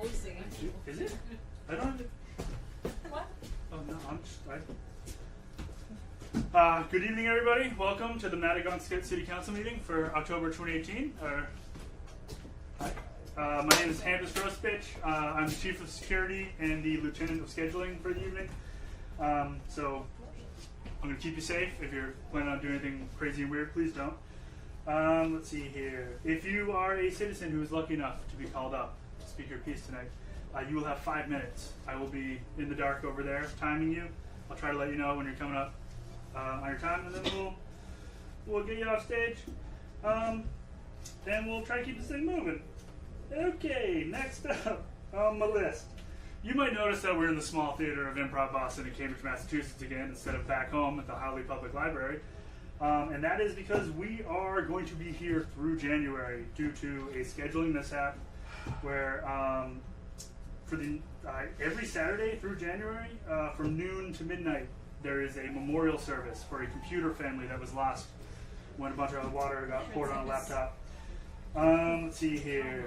always singing. Is it? I don't have it. What? Oh no, I'm just. Good evening, everybody. Welcome to the Maddagunkscott City Council meeting for October 2018. Hi. My name is Hampus Grossbitch. I'm the Chief of Security and the Lieutenant of Scheduling for the evening. So I'm going to keep you safe. If you're planning on doing anything crazy and weird, please don't. Let's see here. If you are a citizen who is lucky enough to be called up to speak your piece tonight, you will have 5 minutes. I will be in the dark over there timing you. I'll try to let you know when you're coming up on your time, and then we'll get you off stage, and we'll try to keep this thing moving. Okay, next up on my list. You might notice that we're in the small theater of Improv Boston in Cambridge, Massachusetts again, instead of back home at the Howley Public Library. And that is because we are going to be here through January due to a scheduling mishap where for every Saturday through January, from noon to midnight, there is a memorial service for a computer family that was lost when a bunch of water got poured on a laptop. Let's see here.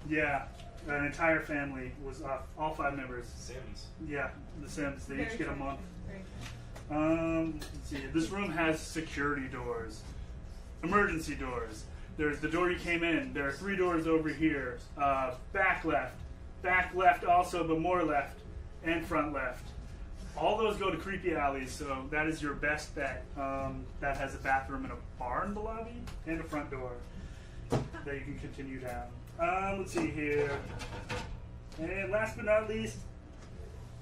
Yeah, an entire family was all 5 members. Sims. Yeah, the Sims. They each get a month. Let's see. This room has security doors, emergency doors. There's the door you came in. There are 3 doors over here. Back left also, but more left, and front left. All those go to creepy alleys, so that is your best bet. That has a bathroom and a bar in the lobby, and a front door that you can continue down. Let's see here. And last but not least,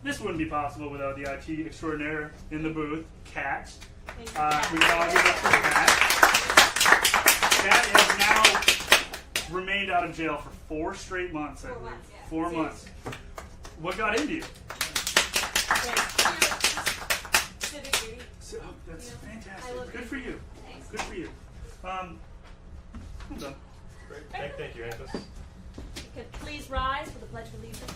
this wouldn't be possible without the IT extraordinaire in the booth, Kat. We can all give up for Kat. Kat has now remained out of jail for 4 straight months, I believe. 4 months. What got into you? Civic duty. So, that's fantastic. I love Good it. for you. Thanks. Good for you. I'm done. Great. Thank you, Hampus. You could please rise for the Pledge of Allegiance.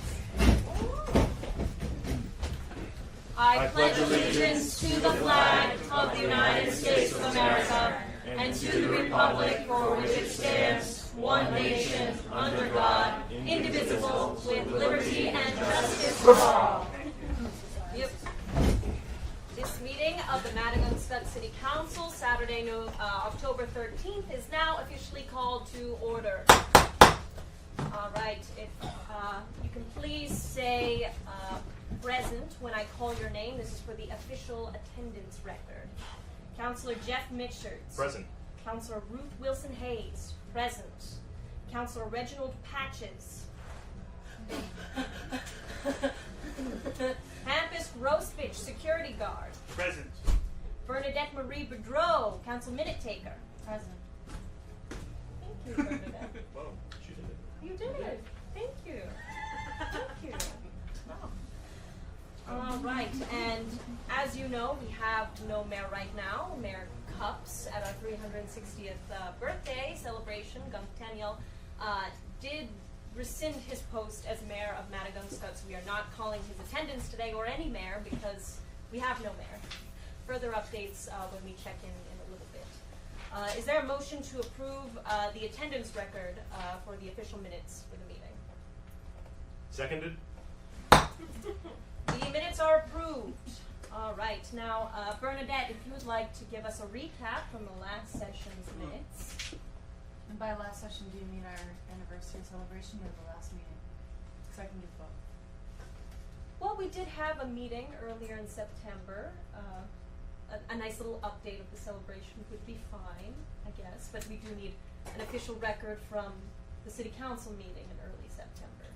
I pledge allegiance to the flag of the United States of America and to the republic for which it stands, one nation, under God, indivisible, with liberty and justice for all. Yep. This meeting of the Maddagunkscott City Council, Saturday, October 13th, is now officially called to order. All right, if you can please say present when I call your name. This is for the official attendance record. Councillor Jeff Mitchards. Present. Councillor Ruth Wilson Hayes. Present. Councillor Reginald Patches. Hampus Grossbitch, security guard. Present. Bernadette Marie Boudreau, council minute taker. Present. Thank you, Bernadette. Whoa, she did it. You did it. Thank you. Thank you. Wow. All right, and as you know, we have no mayor right now. Mayor Cups, at our 360th birthday celebration, Gumptennial, did rescind his post as mayor of Maddagunkscott, so we are not calling his attendance today, or any mayor, because we have no mayor. Further updates when we check in a little bit. Is there a motion to approve the attendance record for the official minutes for the meeting? Seconded. The minutes are approved. All right, now Bernadette, if you would like to give us a recap from the last session's minutes. And by last session, do you mean our anniversary celebration or the last meeting? Because I can do both. Well, we did have a meeting earlier in September. A nice little update of the celebration would be fine, I guess, but we do need an official record from the city council meeting in early September.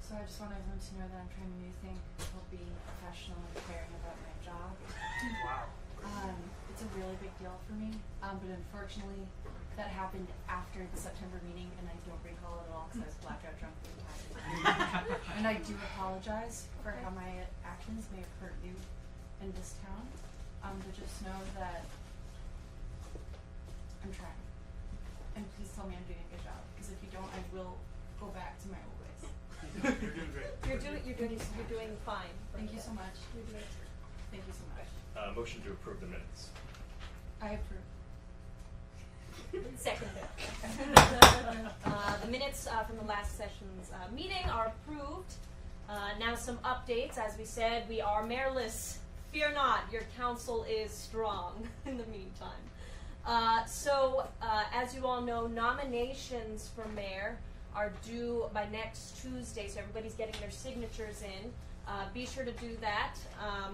So I just want everyone to know that I'm trying a new thing. I'll be professional and caring about my job. Wow. It's a really big deal for me, but unfortunately, that happened after the September meeting, and I don't recall it at all because I was blackout drunk the entire time. And I do apologize for how my actions may have hurt you in this town, but just know that I'm trying. And please tell me I'm doing a good job, because if you don't, I will go back to my old ways. You're doing great. You're doing fine. Thank you so much. You're doing Thank you so much. Motion to approve the minutes. I approve. Second. The minutes minutes from the last session's meeting are approved. Now some updates. As we said, we are mayorless. Fear not, your council is strong in the meantime. As you all know, nominations for mayor are due by next Tuesday, so everybody's getting their signatures in. Be sure to do that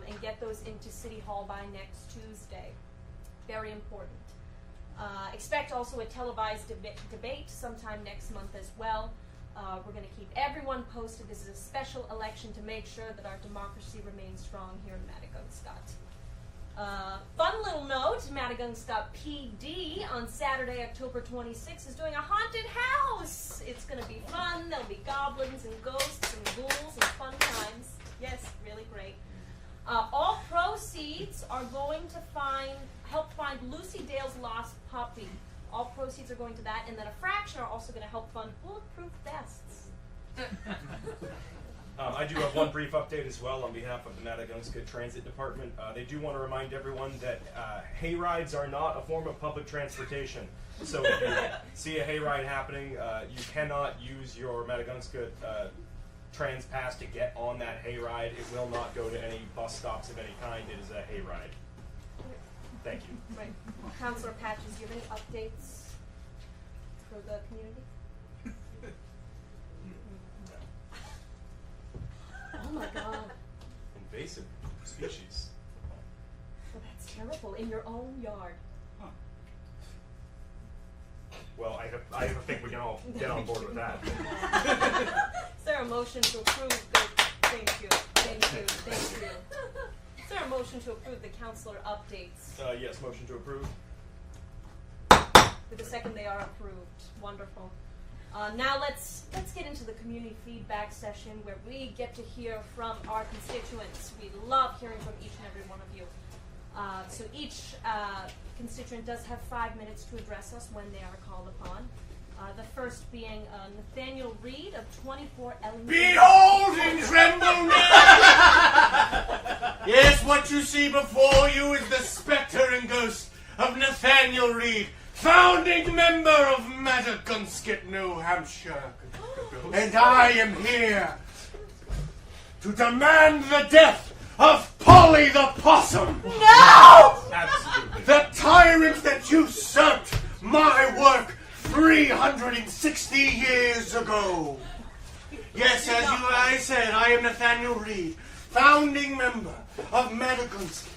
and get those into City Hall by next Tuesday. Very important. Expect also a televised debate sometime next month as well. We're going to keep everyone posted. This is a special election to make sure that our democracy remains strong here in Maddagunkscott. Fun little note, Maddagunkscott PD on Saturday, October 26th is doing a haunted house. It's going to be fun. There'll be goblins and ghosts and ghouls and fun times. Yes, really great. All proceeds are going to help find Lucy Dale's lost puppy. All proceeds are going to that, and then a fraction are also going to help fund bulletproof vests. I do have one brief update as well on behalf of the Maddagunkscott Transit Department. They do want to remind everyone that hay rides are not a form of public transportation. So if you see a hayride happening, you cannot use your Maddagunkscott Trans Pass to get on that hayride. It will not go to any bus stops of any kind. It is a hayride. Thank you. Right. Councillor Patches, do you have any updates for the community? Oh my God. Invasive species. Well, that's terrible. In your own yard. Well, I think we can all get on board with that. Is there a motion to approve the... Thank you. Is there a motion to approve the councillor updates? Yes, motion to approve. With a second, they are approved. Wonderful. Now let's get into the community feedback session where we get to hear from our constituents. We love hearing from each and every one of you. So each constituent does have 5 minutes to address us when they are called upon. The first being Nathaniel Reed of 24 Ellington. Behold and tremble now! Yes, what you see before you is the spectre and ghost of Nathaniel Reed, founding member of Maddagunkscott, New Hampshire. And I am here to demand the death of Polly the Possum. No! Absolutely. The tyrant that usurped my work 360 years ago. Yes, as I said, I am Nathaniel Reed, founding member of Maddagunkscott.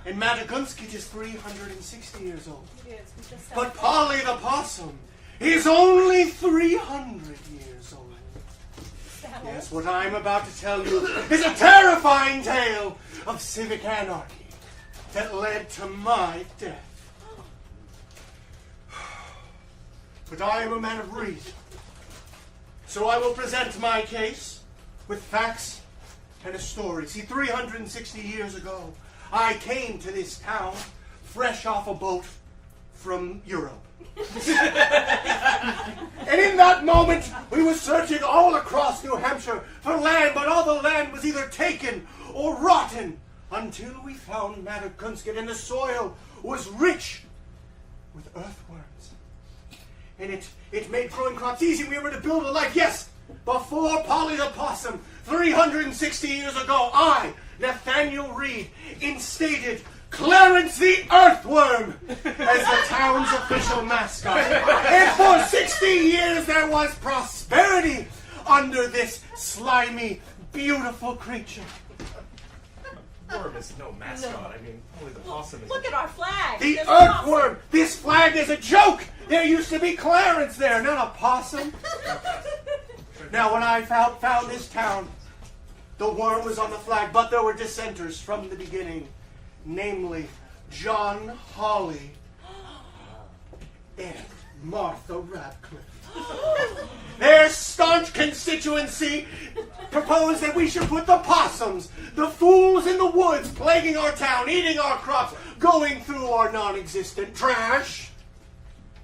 And Maddagunkscott is 360 years old. But Polly the Possum is only 300 years old. Yes, what I'm about to tell you is a terrifying tale of civic anarchy that led to my death. But I am a man of reason, so I will present my case with facts and a story. See, 360 years ago, I came to this town fresh off a boat from Europe. And in that moment, we were searching all across New Hampshire for land, but all the land was either taken or rotten until we found Maddagunkscott, and the soil was rich with earthworms. And it made growing crops easy. We were to build a life. Yes, before Polly the Possum, 360 years ago, I, Nathaniel Reed, instated Clarence the Earthworm as the town's official mascot. And for 60 years there was prosperity under this slimy, beautiful creature. Worm is no mascot. No. I mean, only the possum is. Look at our flag. The There's earthworm! This flag is a joke! There used to be Clarence there, not a possum. Now, when I found this town, the worm was on the flag, but there were dissenters from the beginning, namely John Hawley and Martha Radcliffe. Their staunch constituency proposed that we should put the possums, the fools in the woods plaguing our town, eating our crops, going through our non-existent trash.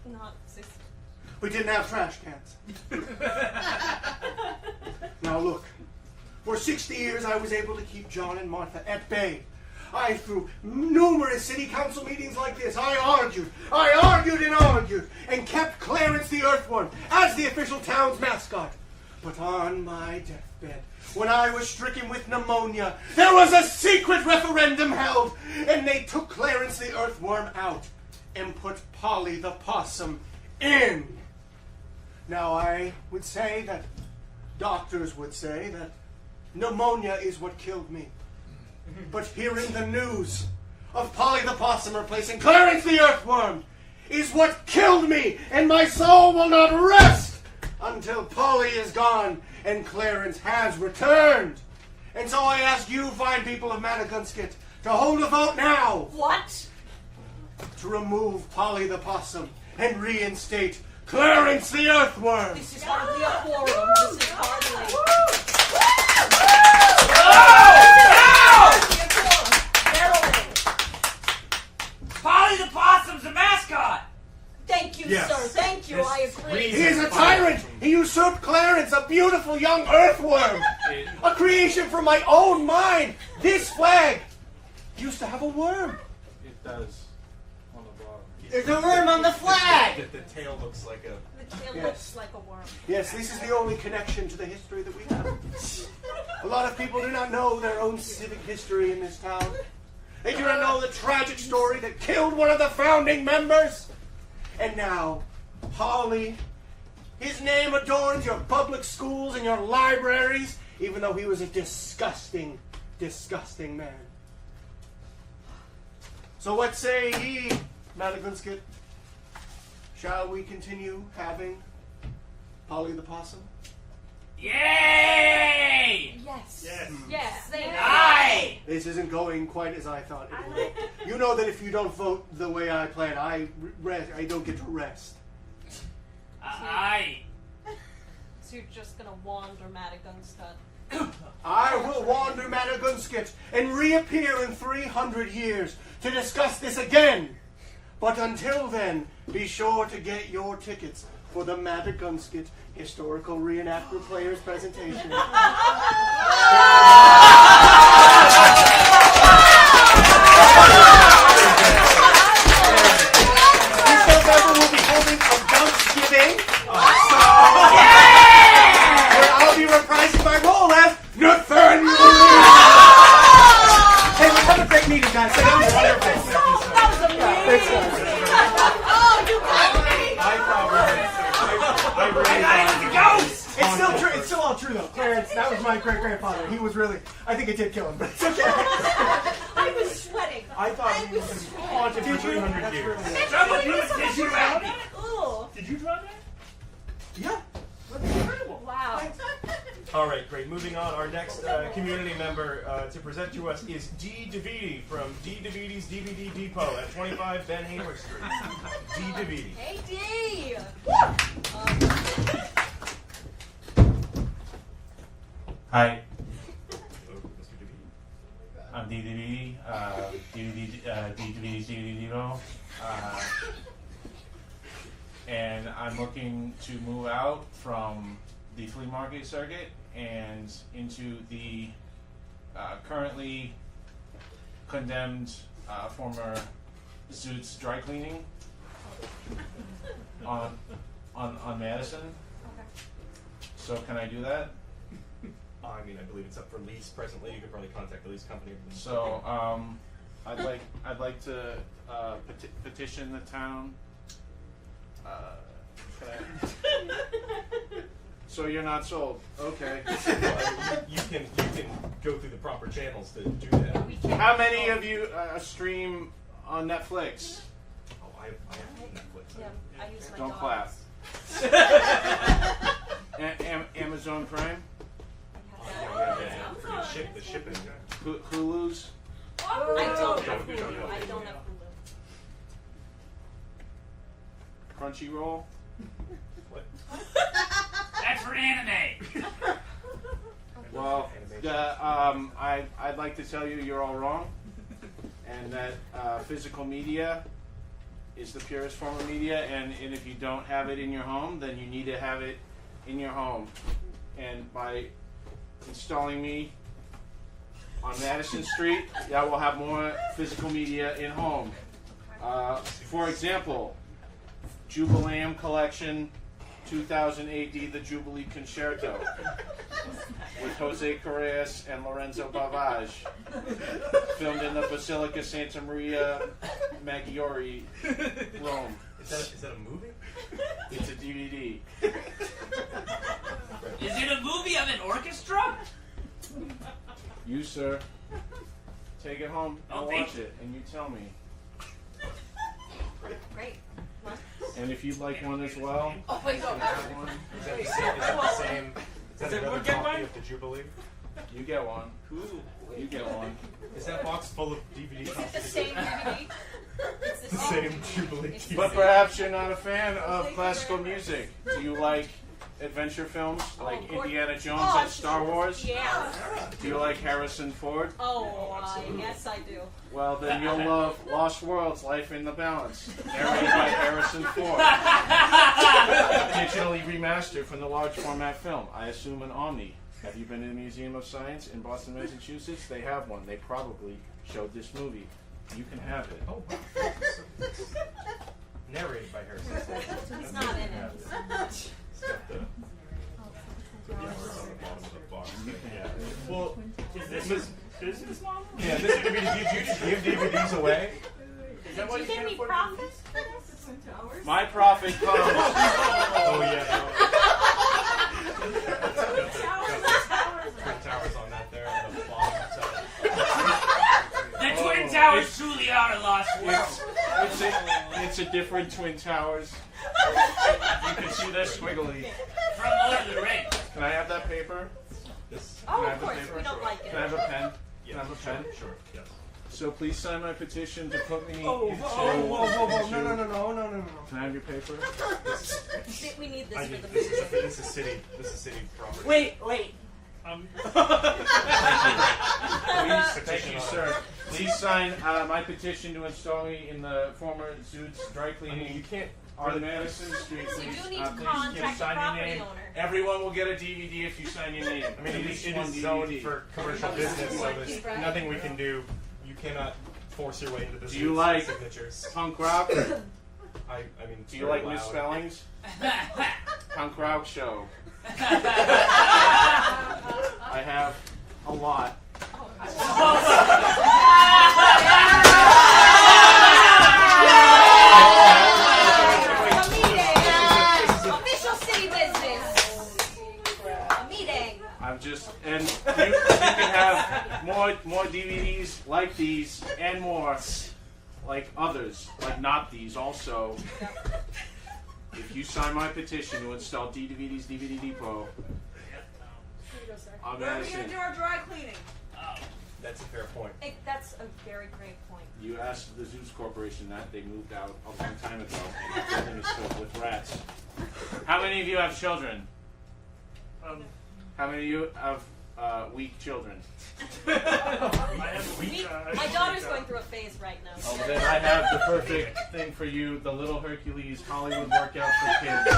Not existent. We didn't have trash cans. Now look, for 60 years I was able to keep John and Martha at bay. through numerous city council meetings like this, I argued, and kept Clarence the Earthworm as the official town's mascot. But on my deathbed, when I was stricken with pneumonia, there was a secret referendum held, and they took Clarence the Earthworm out and put Polly the Possum in. Now, I would say that doctors would say that pneumonia is what killed me. But hearing the news of Polly the Possum replacing Clarence the Earthworm is what killed me, and my soul will not rest until Polly is gone and Clarence has returned. And so I ask you, fine people of Maddagunkscott, to hold a vote now. What? To remove Polly the Possum and reinstate Clarence the Earthworm. This is hardly a quorum. This is hardly. Polly the Possum's a mascot! Thank you, Yes. sir. Thank you. I agree. He is a tyrant. He usurped Clarence, a beautiful young earthworm. A creation from my own mind. This flag used to have a worm. It does. On the bottom. There's a worm on the flag. The tail looks like a... The tail Yes. looks like a worm. Yes, this is the only connection to the history that we have. A lot of people do not know their own civic history in this town. They do not know the tragic story that killed one of the founding members. And now, Polly, his name adorns your public schools and your libraries, even though he was a disgusting, disgusting man. So what say ye, Maddagunkscott? Shall we continue having Polly the Possum? Yay! Yes. Yes. Yes. Aye! This isn't going quite as I thought it would. You know that if you don't vote the way I plan, I don't get to rest. Aye! So you're just gonna wander Maddagunkscott. I will wander Maddagunkscott and reappear in 300 years to discuss this again. But until then, be sure to get your tickets for the Maddagunkscott Historical Reenactment Players presentation. This November we'll be holding a Thanksgiving. Where I'll be reprising my role as Nathaniel. Hey, have a great meeting, guys. That was wonderful. That was amazing. Thanks, guys. Oh, you got me. It's a ghost! It's still true. It's still all true, though. Clarence, that was my great-grandfather. He was really... I think it did kill him, but it's okay. I was sweating. I thought he was haunted for 300 years. Someone put a tissue around me! Ooh. Did you draw that? Yeah. That's incredible. Wow. All right, great. Moving on, our next community member to present to us is D. DeViti from D. DeViti's DVD Depot at 25 Ben Hamer Street. D. DeViti. Hey, D. Hi, Hello, Mr. DeViti. I'm DDV, DVD's DVD Depot, and I'm looking to move out from the flea market circuit and into the currently condemned former Zoot's dry cleaning on Madison. So can I do that? I mean, I believe it's up for lease presently. You could probably contact the lease company. So I'd like to petition the town. Can I- So you're not sold? Okay. You can go through the proper channels to do that. How many of you stream on Netflix? Oh, I have Netflix. Yeah, I use my Don't dogs. clap. Amazon Prime, For the shipping. Hulu's. I don't have Hulu. I don't have Hulu. Crunchyroll. What? That's for anime! Well, I'd like to tell you you're all wrong, and that physical media is the purest form of media, and if you don't have it in your home, then you need to have it in your home. And by installing me on Madison Street that will have more physical media in home. For example, Jubileum Collection 2000 AD, the Jubilee Concerto, with Jose Correas and Lorenzo Bavage, filmed in the Basilica Santa Maria Maggiore, Rome. Is that a movie? It's a DVD. Is it a movie of an orchestra? You, sir, take it home and Oh, watch thank you. it, and you tell me. Great. Well, And if you'd like one as well, oh my God. have one. Is that the same? Is that another copy of the Jubilee? You get one. You get one. Is that box full of DVD Is it copies? the same DVD? It's The same Jubilee It's DVD. But perhaps you're not a fan of classical music. Do you like adventure films like Indiana Jones and Star Wars? Yeah. Do you like Harrison Ford? Oh, yes, I do. Well, then you'll love Lost Worlds: Life in the Balance, narrated by Harrison Ford. Digitally remastered from the large format film. I assume an Omni. Have you been to the Museum of Science in Boston, Massachusetts? They have one. They probably showed this movie. You can have it. Oh, wow. Narrated by Harrison Ford. He's not in it. It's got the hours on the bottom of the box. Yeah. Well, Is this his business model? yeah, this DVD, do you just give DVDs away? Is that Do why you you get can't any afford profit DVDs? for this? My profit comes. Oh, yeah. Twin towers on that there on the bottom side. The Twin Towers truly are a lost world. It's a different Twin Towers. You can see that squiggly. From Lord of the Rings. Can I have that paper? This. Oh, Can I of have the course. paper? We don't like Can I have it. a pen? Can I Yeah, have a pen? sure, yes. So please sign my petition to put me into... Whoa, no. Can I have your paper? We need this I for need, the this movie. is city property. Wait. Please, thank you, sir. Please sign my petition to install me in the former Zoot's dry I mean, cleaning you can't. on Madison Street. So you Please, do need to please contact the sign your property name. owner. Everyone will get a DVD if you sign your name. I mean, At it least is one zoned DVD. for commercial business, so there's nothing we can do. You cannot force your way into the Do you Zoot's like- signatures. Punk rock? I mean, Do you like misspellings? Punk rock show. I have a lot. A meeting. Official city business. A meeting. I'm just, and you can have more DVDs like these and more like others, like not these also. If you sign my petition to install DVD's DVD Depot, I'm Where are we asking. going to do our dry cleaning? That's a fair point. That's a very great point. You asked the Zeus Corporation that. They moved out a long time ago, and the building is filled with rats. How many of you have children? How many of you have weak children? I have a week. My daughter's going through a phase right now. Oh, then I have the perfect thing for you, the Little Hercules Hollywood Workout for Kids.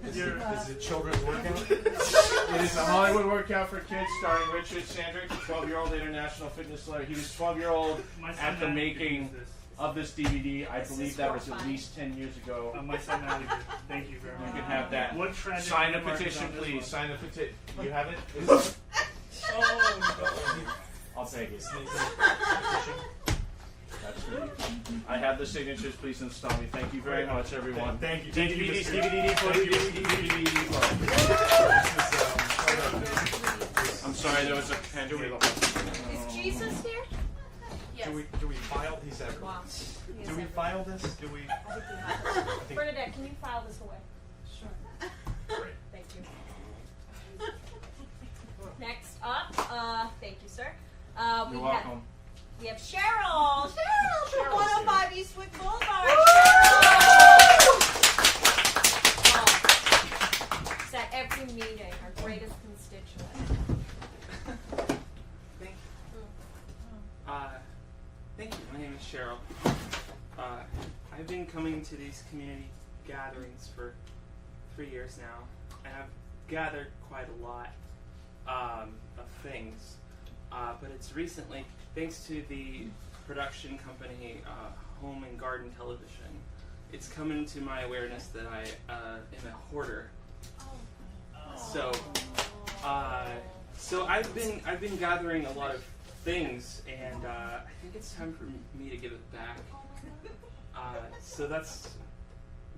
Is it children's workout? It is a Hollywood Workout for Kids starring Richard Sandrick, 12-year-old international fitness star. He was 12-year-old at the making of this DVD. I believe that was at least 10 years ago. My son Matthew. Thank you very You much. can have that. What trend Sign the did you mark petition, on this please. one? Sign the petition. You have it? I'll take it. That's me. I have the signatures. Please install me. Thank you very much, everyone. Thank you. DVDs, Mr. DVD, Thank you. DVD. I'm sorry, there was a pendulum. Is Jesus here? Yes. Do we file these ever? Wow. Do we file this? Do we? I think Bernadette, can you file this away? Sure. great. Thank you. Next up, thank you, sir. You're welcome. We have Cheryl. Cheryl from 105 Eastwood Boulevard. It's at every meeting, our greatest constituent. Thank you. My name is Cheryl. I've been coming to these community gatherings for 3 years now, and I've gathered quite a lot of things. But it's recently, thanks to the production company Home and Garden Television, it's come into my awareness that I am a hoarder. So I've been gathering a lot of things, and I think it's time for me to give it back. So that's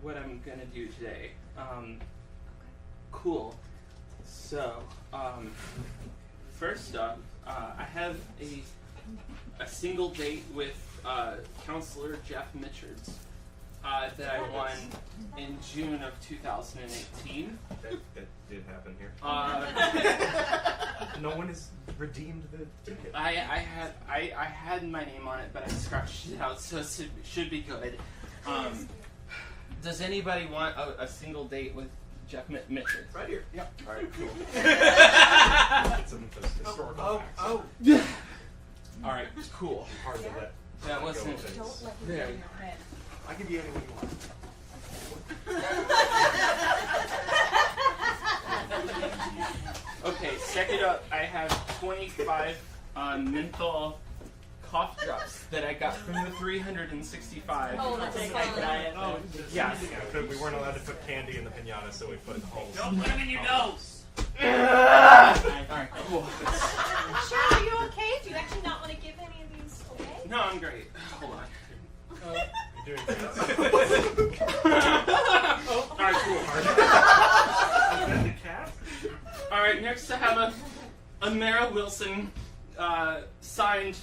what I'm gonna do today. Cool. So first up, I have a single date with Counselor Jeff Mitchards that I won in June of 2018. That did happen here. No one has redeemed the ticket. I had my name on it, but I scratched it out, so it should be good. Does anybody want a single date with Jeff Mitchards? Right here. Yep. All right, cool. Some historical facts. All right, cool. Hard to let. That wasn't. Don't let him There. get in your head. I can be anyone you want. Okay, second up, I have 25 menthol cough drops that I got from the 365. Oh, that's fun. Oh, Yeah. We weren't allowed to put candy in the pinata, so we put holes. Don't put them in your nose. Alright, cool. Cheryl, are you okay? Do you actually not want to give any of these away? No, I'm great. Hold on. You're doing great. Alright, cool. is that the cat? Alright, next I have a Mara Wilson signed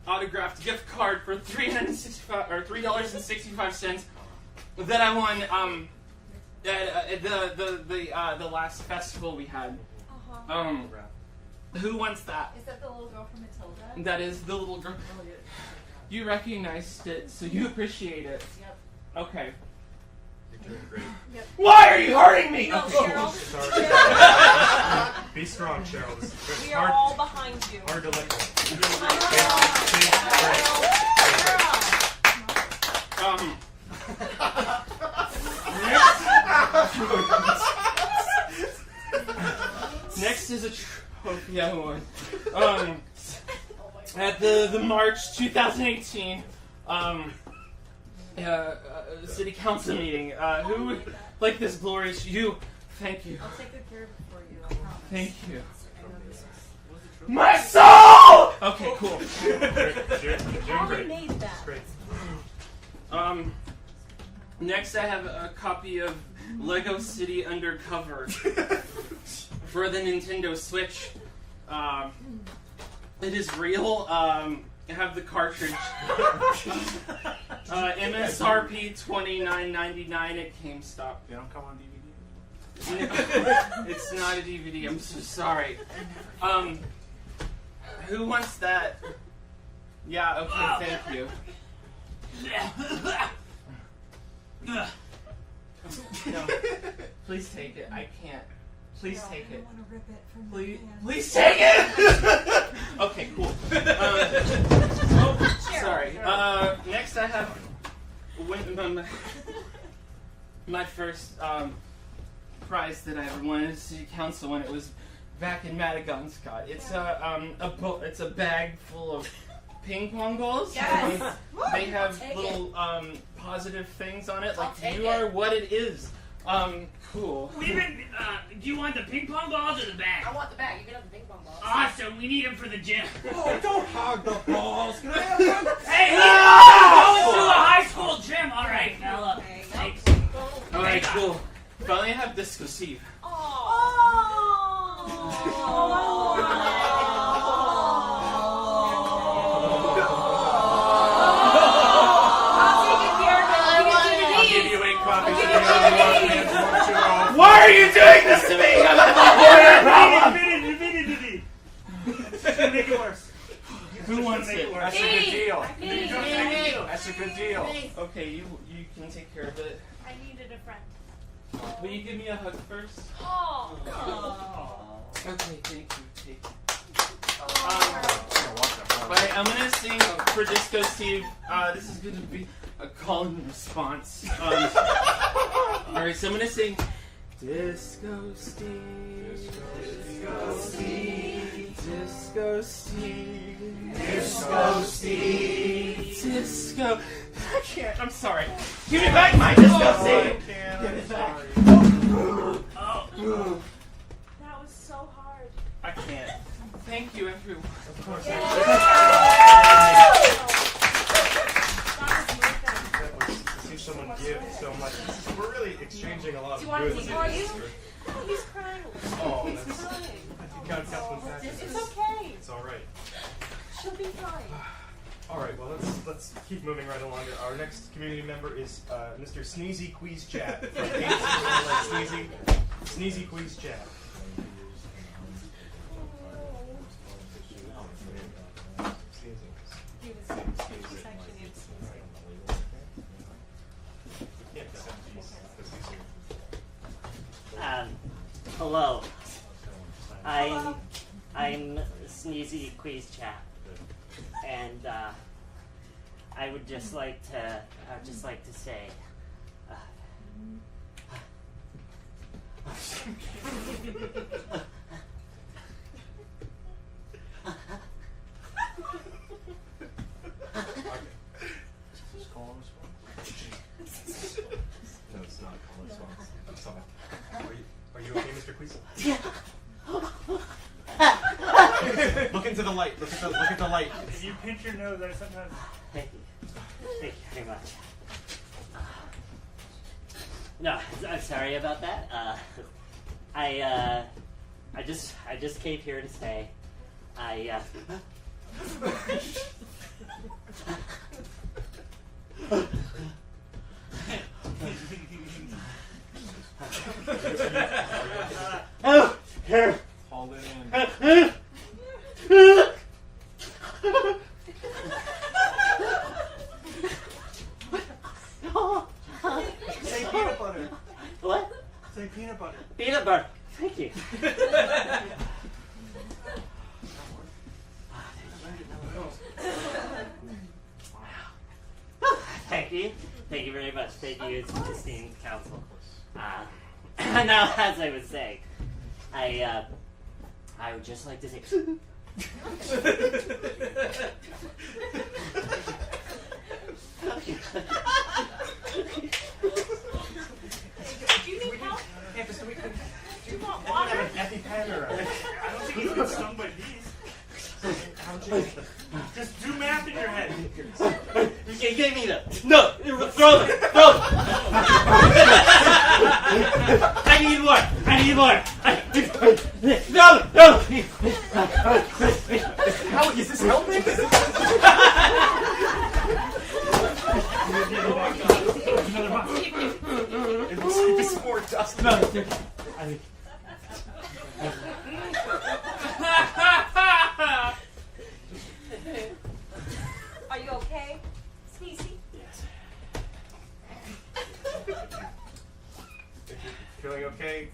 autographed gift card for $3.65 that I won at the last festival we had. Who wants that? Is that the little girl from Matilda? That is the little girl. You recognized it, so you appreciate it. Yep. Okay. You're doing great. Why are you hurting me? No, Cheryl. Sorry. Be strong, Cheryl. This is We are all behind you. hard to let go. Next is a trophy I won. At the March 2018 City Council meeting. Who would like this glorious you? Thank you. I'll take good care of it for you, I promise. Thank you. I know this is. My soul! Okay, cool. You're doing How great. made that? Great. Next I have a copy of Lego City Undercover for the Nintendo Switch. It is real. I have the cartridge. MSRP $29.99 at GameStop. They don't come on DVD. It's not a DVD. I'm so sorry. Who wants that? Yeah. Okay. Thank you. No. Please take it. I can't. Please take it. I want to rip it from your Please, hand. please take it. Okay, cool. Sorry. Next, I have my first prize that I ever won at City Council when it was back in Maddagunkscott. It's it's a bag full of ping pong balls. Yes. They have Take little positive things on it, like I'll take you are what it is. Cool. Do you want the ping pong balls or the bag? I want the bag. You can have the ping pong balls. Awesome. We need them for the gym. Oh, don't hog the balls. Can I have one? Hey, going to a high school gym. All right, fella. Thanks. All right, cool. Finally, I have Disco Steve. I'll give you 8 copies. Why are you doing this to me? I'm at the You beat it. It's gonna make it worse. Who wants it? That's a good deal. Me. That's a good deal. Okay, you can take care of it. I needed a friend. Will you give me a hug first? Oh. Okay, thank you. Take it. Alright, Alright, I'm gonna sing for Disco Steve. This is gonna be a call and response. Alright, so I'm gonna sing Disco Steve. Disco Steve. Disco Steve. Disco Steve. Disco. I can't. I'm sorry. Give me back my Disco Steve. Give it back. Oh. That was so hard. I can't. Thank you, everyone. Of course. Yeah. To see someone give so much. We're really exchanging a lot Do of you want to goods. take more? Oh, he's crying. Oh, He's that's- crying. You got Councilman Patrick. It's okay. It's all right. She'll be fine. All right. Well, let's keep moving right along. Our next community member is Mr. Sneezy Queeze Chat. Sneezy Queeze Chat. Hello. I'm Sneezy Queeze Chat, and I would just like to say, Just call him No, it's not call him I'm sorry. Are you okay, Mr. Queeze? yeah. Look into the light. Look at the light. If you pinch your nose, I sometimes. Thank you very much. No, I'm sorry about that. I just came here to say, oh, here. Hold it in. Say peanut butter. What? Say peanut butter. Peanut butter. Thank you. Thank you. Thank you very much. Thank you, esteemed council. Now, as I was saying, I would just like to say. Do you need help? Campus, do we Do you want have water? an EpiPen or I don't think he's been stung by bees. Just do math in your head. You can give me the no. Throw it. Throw it. I need more. No. How is this helping? Another box. It's more dust. No. Are you okay? Sneezy? Yes. Feeling okay?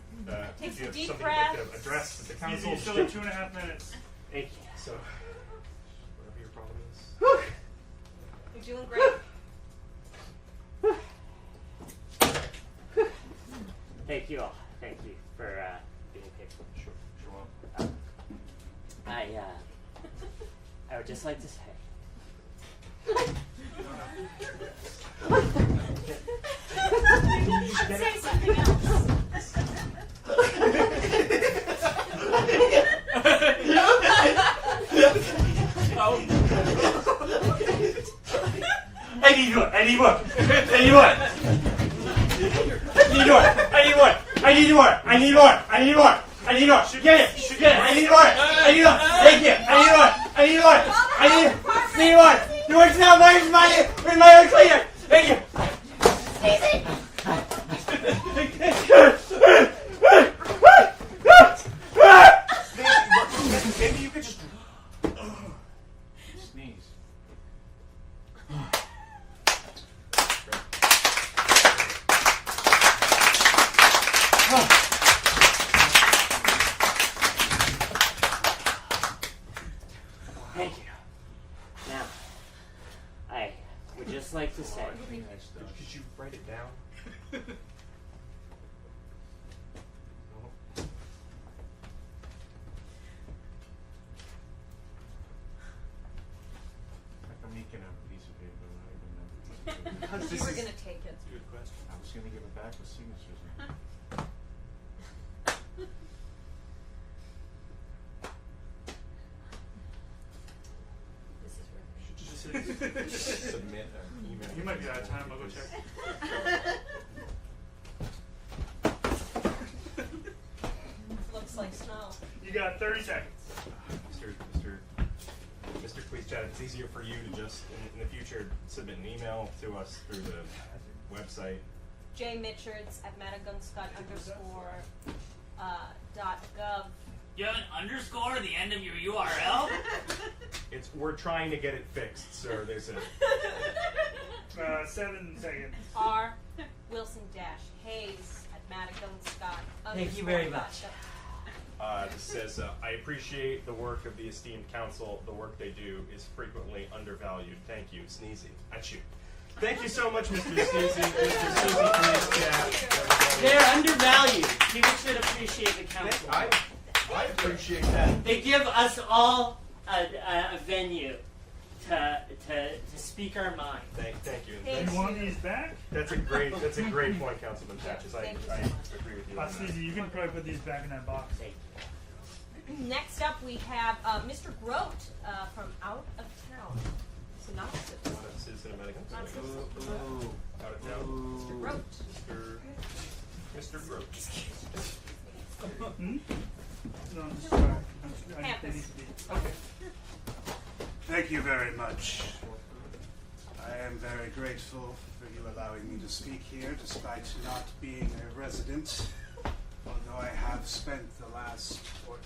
Take Do some you have deep something you'd like breaths. to address with the council? You still have 2.5 minutes. Thank you. So, whatever your problem is. You're doing great. Thank you all. Thank you for being patient. Sure, welcome. I would just like to say. Say something else. I need more. Get it. I need more. Thank you. I need more. Where's my own cleaner? Thank you. Maybe you could just Sneeze. Thank you. Now, I would just like to say. Could you write it down? You were gonna take it. Good question. I was going to give it back with signatures. Submit an email. You might be out of time. I'll go check. Looks like snow. You got 30 seconds. Mr. Queeschat, it's easier for you to just, in the future, submit an email to us through the website. jmitchards@Maddagunkscott_.gov. You have an underscore at the end of your URL? We're trying to get it fixed, sir. There's a 7 seconds. R. Wilson-Hayes@Maddagunkscott. Thank you very much. this says, I appreciate the work of the esteemed council. The work they do is frequently undervalued. Thank you, Sneezy. At you. Thank you so much, Mr. Sneezy. Mr. Sneezy, Queeschat. They're undervalued. People should appreciate the council. I appreciate that. They give us all a venue to speak our mind. Thank you. Thank You want these back? That's a great point, Councilman Patches. I Thank you so agree much. with you on that. Susie, you can probably put these back in that box. Thank you. Next up, we have Mr. Grote from out of town. Synopsis. Not a citizen of Maddagunkscott. Ooh. Out of town. Mr. Grote. Mr. Grote. Hmm? No, I'm just sorry. They Campus. need to be. Okay. Thank you very much. I am very grateful for you allowing me to speak here, despite not being a resident. Although I have spent the last 14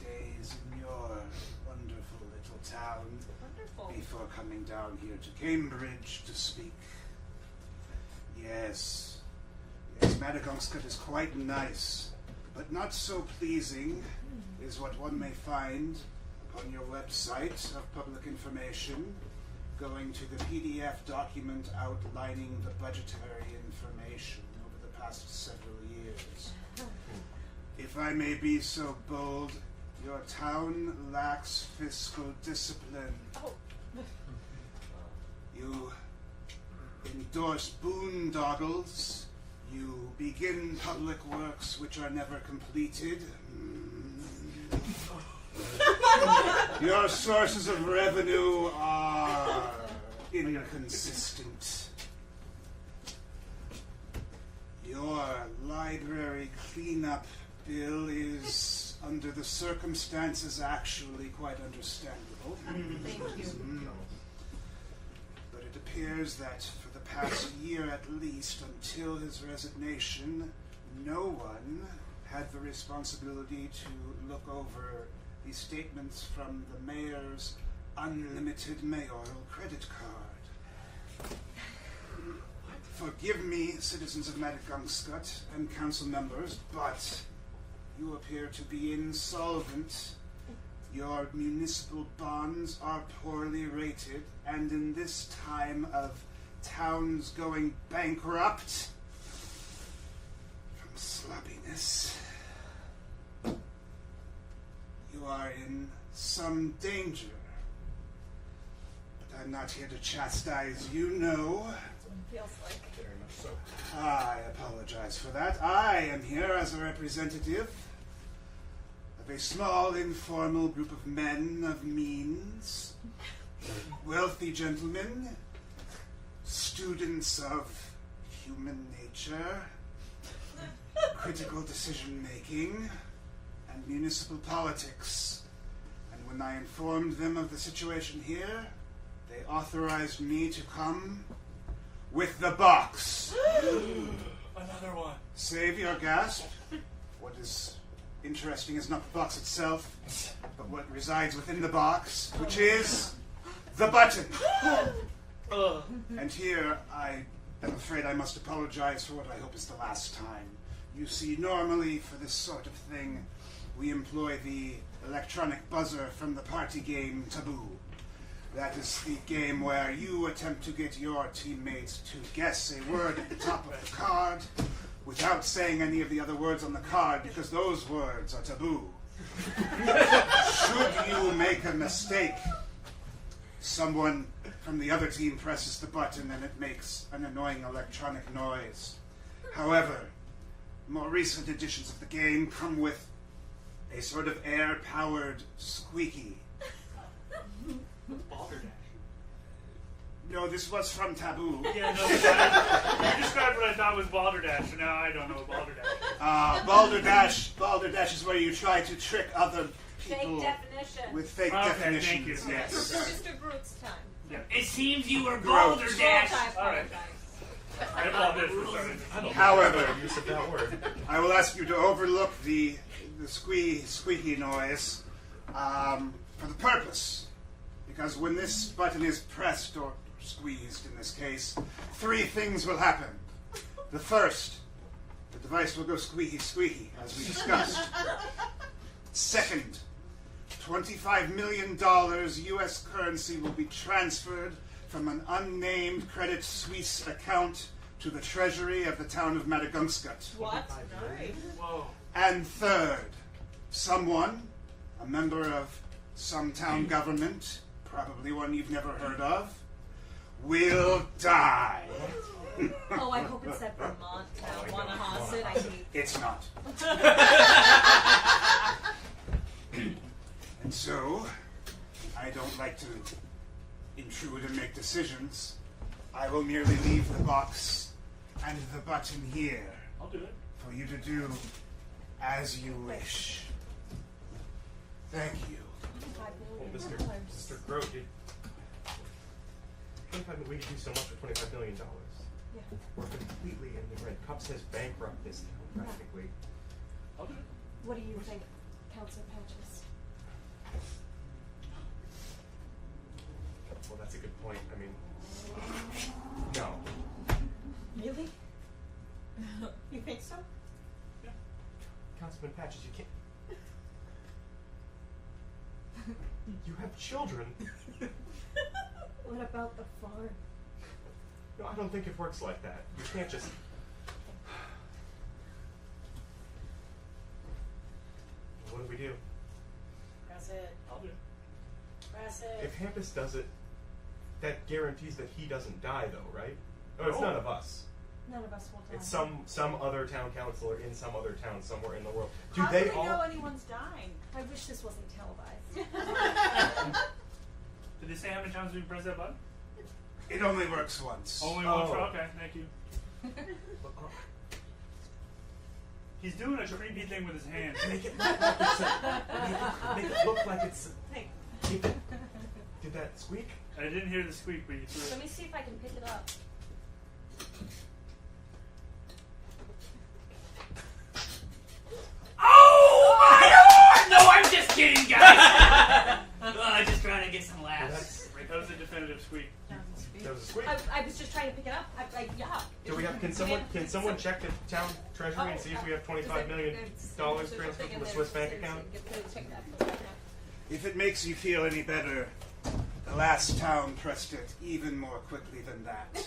days in your wonderful little town Wonderful. before coming down here to Cambridge to speak. Yes, Maddagunkscott is quite nice, but not so pleasing is what one may find on your website of public information, going to the PDF document outlining the budgetary information over the past several years. If I may be so bold, your town lacks fiscal discipline. Oh. You endorse boondoggles. You begin public works which are never completed. Your sources of revenue are inconsistent. Your library cleanup bill is, under the circumstances, actually quite understandable. Thank you. But it appears that for the past year at least, until his resignation, no one had the responsibility to look over the statements from the mayor's unlimited mayoral credit card. Forgive me, citizens of Maddagunkscott and council members, but you appear to be insolvent. Your municipal bonds are poorly rated, and in this time of towns going bankrupt from sloppiness, you are in some danger. But I'm not here to chastise you, no. Feels like. Very much so. I apologize for that. I am here as a representative of a small, informal group of men of means, wealthy gentlemen, students of human nature, critical decision-making, and municipal politics. And when I informed them of the situation here, they authorized me to come with the box. Another one. Save your gasp. What is interesting is not the box itself, but what resides within the box, which is the button. And here, I am afraid I must apologize for what I hope is the last time. You see, normally for this sort of thing, we employ the electronic buzzer from the party game Taboo. That is the game where you attempt to get your teammates to guess a word at the top of the card without saying any of the other words on the card, because those words are taboo. Should you make a mistake, Someone from the other team presses the button and it makes an annoying electronic noise. However, more recent editions of the game come with a sort of air-powered squeaky. Balderdash. No, this was from Taboo. Yeah, no, you described what I thought was balderdash, so now I don't know what balderdash. Balderdash is where you try to trick other people Fake definition. with fake Okay, definitions. thank you. Yes. Mr. Groot's time. It seems you were Gross. balderdash. I All right. apologize. I apologize for starting. However, Use of that word. I will ask you to overlook the squeaky noise for the purpose. Because when this button is pressed, or squeezed in this case, 3 things will happen. The first, the device will go squeaky squeaky, as we discussed. Second, $25 million US currency will be transferred from an unnamed Credit Suisse account to the treasury of the town of Maddagunkscott. What? Whoa. And third, someone, a member of some town government, probably one you've never heard of, will die. Oh, I hope it's that Vermont town, Wanahasset. I hate. It's not. And so, I don't like to intrude and make decisions. I will merely leave the box and the button here I'll do it. for you to do as you wish. Thank you. Well, Mr. Grote, we could do so much for $25 million. Yeah. We're completely in the red. Cups has bankrupt this town practically. I'll do it. What do you think, Councilor Patches? Well, that's a good point. I mean, no. Really? You think so? Councilman Patches, you can't. You have children. What about the farm? No, I don't think it works like that. You can't just. What do? Press it. I'll do it. Press it. If Hampus does it, that guarantees that he doesn't die, though, right? Oh, it's No. none of us. None of us will die. It's some other town councilor in some other town somewhere in the world. Do How they do we all? know anyone's dying? I wish this wasn't televised. Did they say how many times we press that button? It only works once. Only Oh. once. Okay, thank you. He's doing a creepy thing with his hands. Make it look like it's make it look like it's. Hey, Did that squeak? I didn't hear the squeak, but you threw let it. me see if I can pick it up. Oh my lord! No, I'm just kidding, guys. Just trying to get some laughs. That was a definitive squeak. That was a squeak. I was just trying to pick it up. Yeah. Do we have? Can someone check the town treasury and see if we have $25 million transferred from the Swiss bank account? If it makes you feel any better, the last town pressed it even more quickly than that.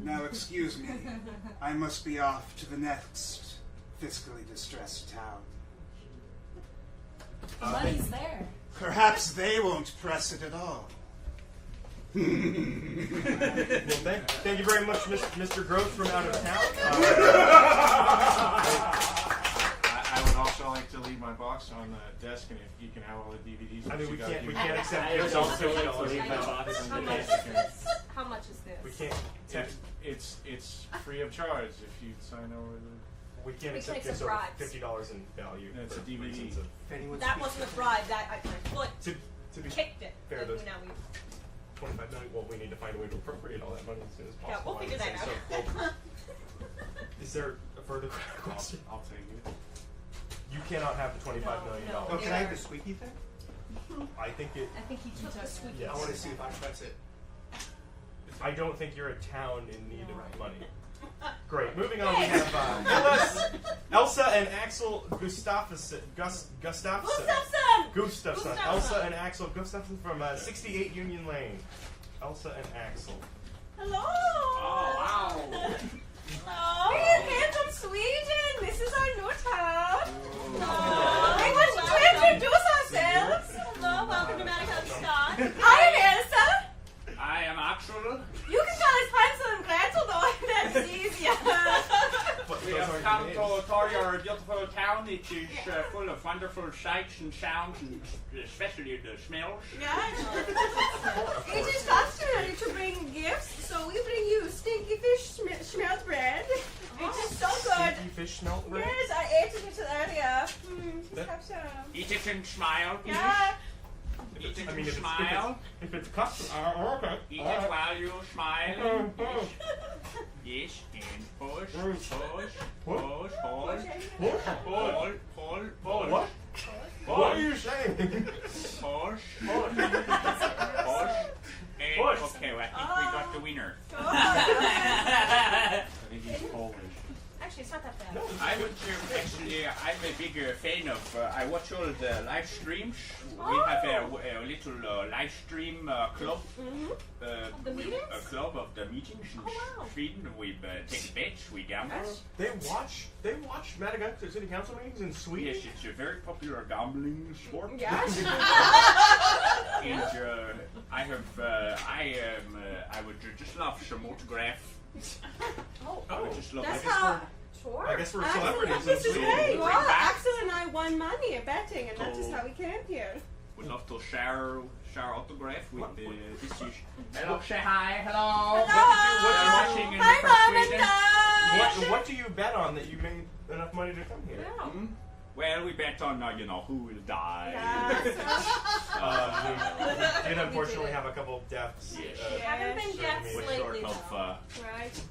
Now, excuse me, I must be off to the next fiscally distressed town. The money's there. Perhaps they won't press it at all. Well, thank you very much, Mr. Grote from out of town. I would also like to leave my box on the desk, and if you can have all the DVDs. I mean, we that you can't got accept I gifts. would also like to leave my I know. box on How the much desk. is this? How much is this? We can't. It's free of charge if you sign over the. We can't We accept can't gifts accept over bribes. $50 in value. That's for a DVD. reasons of- That wasn't a bribe. That my foot To be kicked it. fair, Like, those now we. $25 million. Well, we need to find a way to appropriate all that money as soon as Yeah, possible. we'll figure I would that say. out. So, well, is there a further question? I'll take it. You cannot have the $25 million. No. Oh, can I have the squeaky thing? I think it. I think he took the sweet. Yes. I want to see if I press it. I don't think you're a town in need of money. Great. Moving on, we have Elsa and Axel Gustafsson. Gustafsson. Elsa and Axel Gustafsson from 68 Union Lane. Elsa and Axel. Hello! Oh, wow. Hello! We came from Sweden! This is our new town! We want to introduce ourselves! Hello, welcome to Maddagunkscott. I'm Elsa! come to your beautiful town. It is full of wonderful sights and sounds, and especially the smells. Yes. It is customary to bring gifts, so we bring you stinky fish smelled bread. It is so good. Stinky fish smelt bread? Yes, I ate it earlier. Just have some. Eat it and smile, please. Yeah. Eat it I mean, and if smile. it's custom. Okay. Eat it while you smile. Yes, and push, push, push, hold, hold, hold, hold. What? What are you saying? Push, push, push, and okay, well, I think we got the winner. I think he's Polish. Actually, it's not that bad. I would actually, I'm a big fan of, I watch all the live streams. We have a little live stream club. The meetings? A club of the meetings in Sweden. We take bets, we gamble. They watch Maddagunkscott City Council meetings in Sweden? Yes, it's a very popular gambling sport. Yes. And I would just love some autograph. I would just love That's it. how. Sure. I guess we're celebrities in This is Sweden. great. Bring Well, back. Axel and I won money betting, and that is how we came here. Would love to share autograph with this is. Hello, say hi, hello. Hello. Watching in Hi, from Mom and Sweden. Dad. What do you bet on that you made enough money to come here? Hmm? Well, we bet on who will die. We did unfortunately have a couple deaths. Yes. Haven't been deaths Which What lately, sort of though. Right.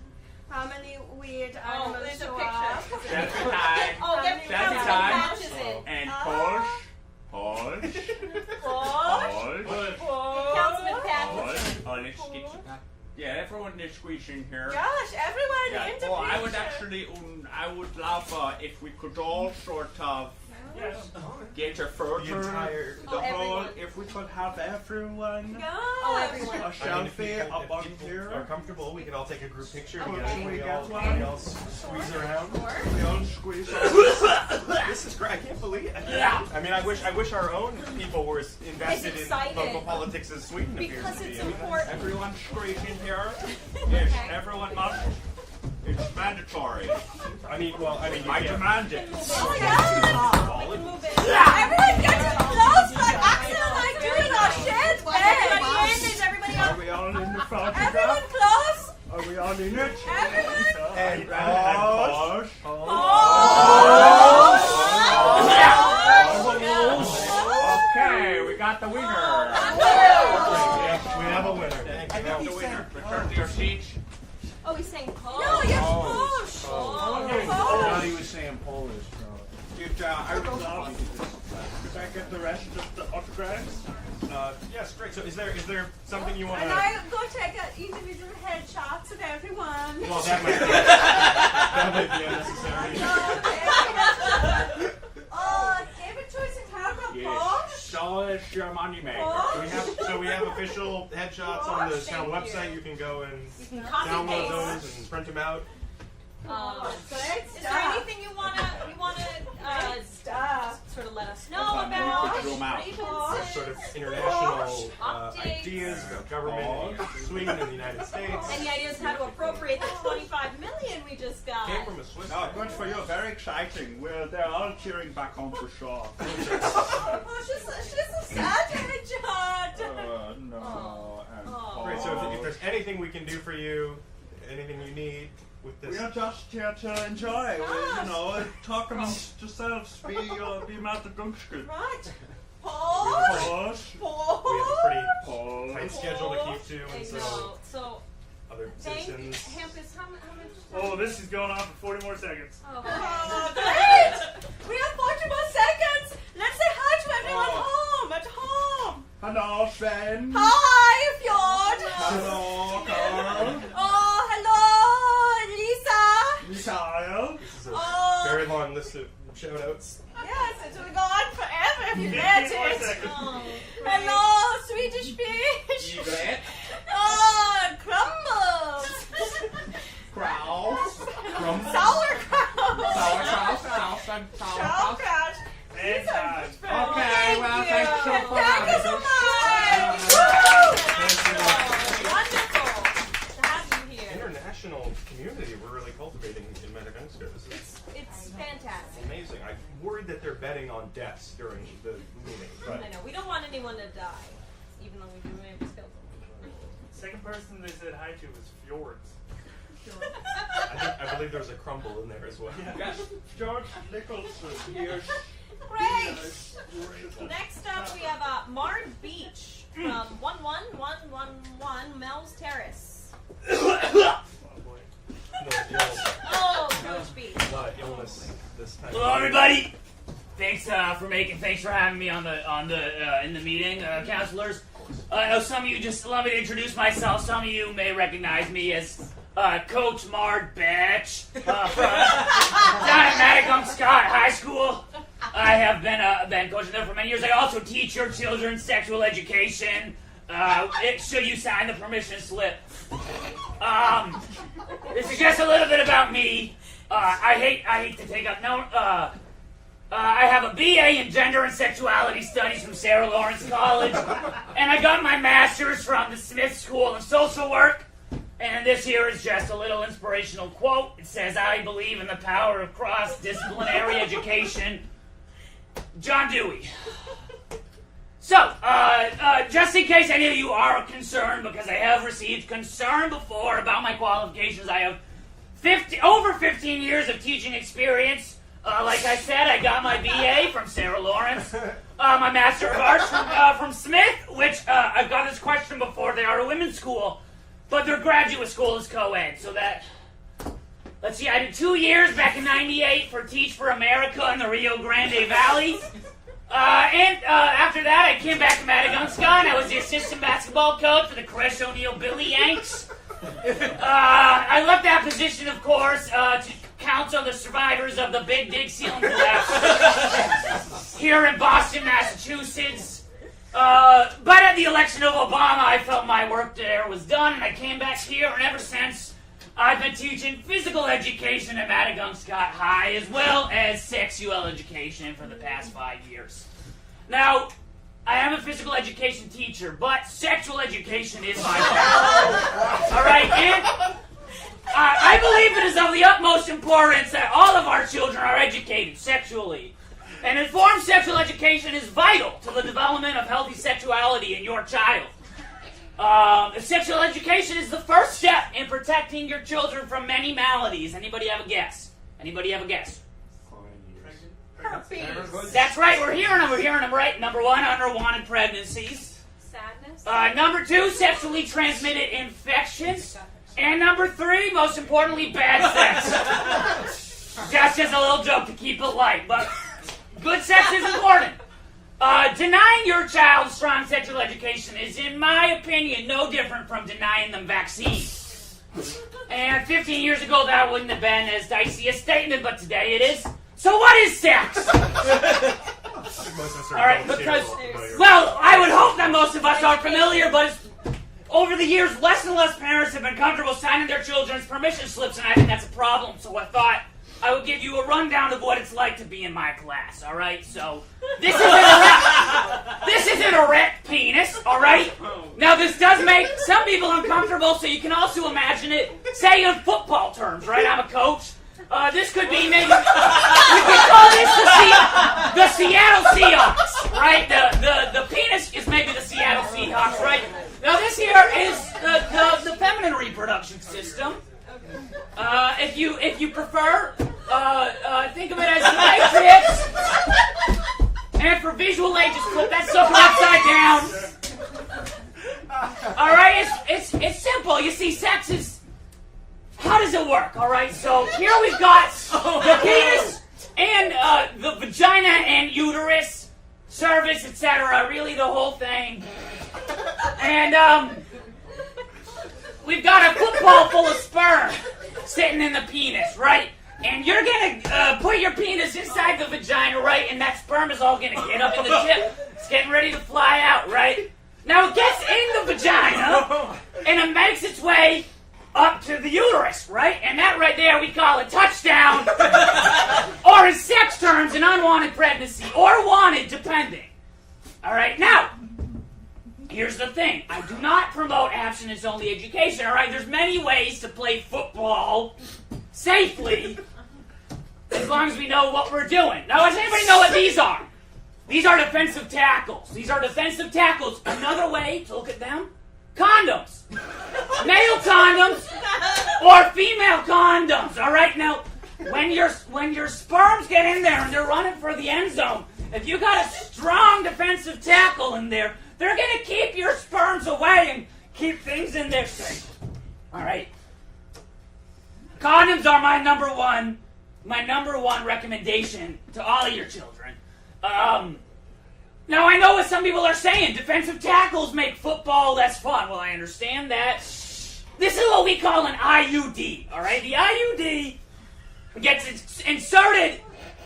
How many weird Oh, animals there's a show picture. up? selfie time Oh, get Selfie Councilman time. Couches in. and Ah. pause. Councilman Patches. Oh, let's get yeah, everyone is squeezing here. Gosh, everyone Yeah. in the Oh, I would picture. actually, I would love if we could all sort of get a photo. The entire. The whole, everyone. if we could have everyone Gosh. Oh, everyone. a selfie up on If here. are comfortable, we could all take a group picture Okay, together. we We got all, one. we all squeeze around. We all squeeze. This is great. I can't believe it. Yeah. I mean, I wish our own people were as invested in excited. local politics as Sweden appears Because to be. it's I mean, important. Everyone squeezing here. Yes, everyone must. It's mandatory. I mean, you I can't. demand it. Oh, yeah. We can move it. Everyone get close like Axel and I do in our shared Everybody bed. in, is everybody Are on? we all in the photograph? Everyone close. Are we all in it? Everyone. And pause. Okay, we got the winner. Yeah, we have a winner. Thank We you. have the winner. Return to your seats. Oh, he's saying pause. No, you push. I thought he was saying Polish. I would love. Could I get the rest of the autographs? Yes, great. So, is there something you want And to? I go take individual headshots of everyone. Well, that might be unnecessary. Oh, David Choice and Camera Yes. So is your moneymaker. We have official headshots on the town Thank website. you. You can go and You can copy download paste. those and print them out. Great Is there anything you wanna stuff. sort of let us know Hold on, let me about? put Zoom out. Grievances? Sort of international Updates. ideas about government in Sweden and the United States. Any ideas how to appropriate the 25 million we just got? Came from a Swiss. No, good for you. Very exciting. Well, they're all cheering back home for sure. Oh, she's a sad headshot. No. Great. So if there's anything we can do for you, anything you need with this. We are just here to enjoy. Talk amongst yourselves. Be Maddagunkscott. Right. Pause. We have a pretty Pause. tight schedule to keep to, I and so know. So, other thank citizens. Hampus, how much? Oh, this is going on for 40 more seconds. Oh, Oh, great. We have 40 more seconds. Let's say hi to everyone home. At home. Hello, Sven. Hi, Fjord. Hello, Carl. Oh, hello, Lisa. Michael. This is a Oh. very long list of shout outs. Yes, it will go on forever if you 15 let more it. seconds. Oh, Hello, Swedish fish. Yvette. Oh, crumbles. Kraus. Sauerkraut. Sauerkraut. And time. Okay, well, thanks so much. Thank you so much. wonderful to have you here. International. functional community we're really cultivating in Maddagunkscott. It's fantastic. Amazing. I'm worried that they're betting on deaths during the meeting. But I know, we don't want anyone to die, even though we do maybe kill them. Second person they said hi to was Fjords. I believe there's a crumble in there as well. Yes, George Nicholson here. Great! Next up, we have Mard Beach from 11111 Mel's Terrace. Oh boy. Oh, Coach Beach. A lot of illness this time. Hello, everybody. Thanks for having me on the in the meeting, counselors. I know some of you just allow me to introduce myself. Some of you may recognize me as Coach Mard Batch down at Maddagunkscott High School. I have been coaching there for many years. I also teach your children sexual education. Should you sign the permission slip? This is just a little bit about me. I hate to take up I have a BA in Gender and Sexuality Studies from Sarah Lawrence College, and I got my master's from the Smith School of Social Work. And this here is just a little inspirational quote. It says, "I believe in the power of cross-disciplinary education." John Dewey. So, just in case any of you are concerned, because I have received concern before about my qualifications, I have over 15 years of teaching experience. Like I said, I got my BA from Sarah Lawrence, my Master of Arts from Smith, which I've got this question before. They are a women's school, but their graduate school is co-ed, so that... Let's see, I did 2 years back in '98 for Teach for America in the Rio Grande Valley. And after that, I came back to Maddagunkscott. I was the assistant basketball coach for the Koresh O'Neal Billy Yanks. I left that position, of course, to counsel the survivors of the Big Dig ceiling collapse here in Boston, Massachusetts. But at the election of Obama, I felt my work there was done, and I came back here, and ever since, I've been teaching physical education at Maddagunkscott High, as well as sexual education for the past 5 years. Now, I am a physical education teacher, but sexual education is my job. All right, and I believe it is of the utmost importance that all of our children are educated sexually. And informed sexual education is vital to the development of healthy sexuality in your child. Sexual education is the first step in protecting your children from many maladies. Anybody have a guess? Anybody have a guess? Herpes. That's right, we're hearing them right. Number 1, unwanted pregnancies. Sadness. Number 2, sexually transmitted infections. And number 3, most importantly, bad sex. That's just a little joke to keep it light, but good sex is important. Denying your child strong sexual education is, in my opinion, no different from denying them vaccines. And 15 years ago, that wouldn't have been as dicey a statement, but today it is. So what is sex? All right, because, well, I would hope that most of us are familiar, but over the years, less and less parents have been comfortable signing their children's permission slips, and I think that's a problem, so I thought I would give you a rundown of what it's like to be in my class, all right? So, this is an erect penis, all right? Now, this does make some people uncomfortable, so you can also imagine it, say in football terms, right? I'm a coach. This could be maybe, we could call this the Seattle Seahawks, right? The penis is maybe the Seattle Seahawks, right? Now, this here is the feminine reproduction system. If you prefer, think of it as the matrix. And for visual aid, just flip that sucker upside down. All right, it's simple. You see, sex is. How does it work? All right, so here we've got the penis and the vagina and uterus, cervix, etc. Really, the whole thing. And we've got a football full of sperm sitting in the penis, right? And you're gonna put your penis inside the vagina, right? And that sperm is all gonna get up in the tip. It's getting ready to fly out, right? Now it gets in the vagina, and it makes its way up to the uterus, right? And that right there we call a touchdown, or in sex terms, an unwanted pregnancy, or wanted, depending. All right, now, here's the thing. I do not promote abstinence-only education, all right? There's many ways to play football safely as long as we know what we're doing. Now, does anybody know what these are? These are defensive tackles. These are defensive tackles. Another way to look at them, condoms. Male condoms or female condoms, all right? Now, when your sperms get in there and they're running for the end zone, if you got a strong defensive tackle in there, they're going to keep your sperms away and keep things in there safe. All right? Condoms are my number one recommendation to all of your children. Now, I know what some people are saying. Defensive tackles make football less fun. Well, I understand that. This is what we call an IUD, all right? The IUD gets inserted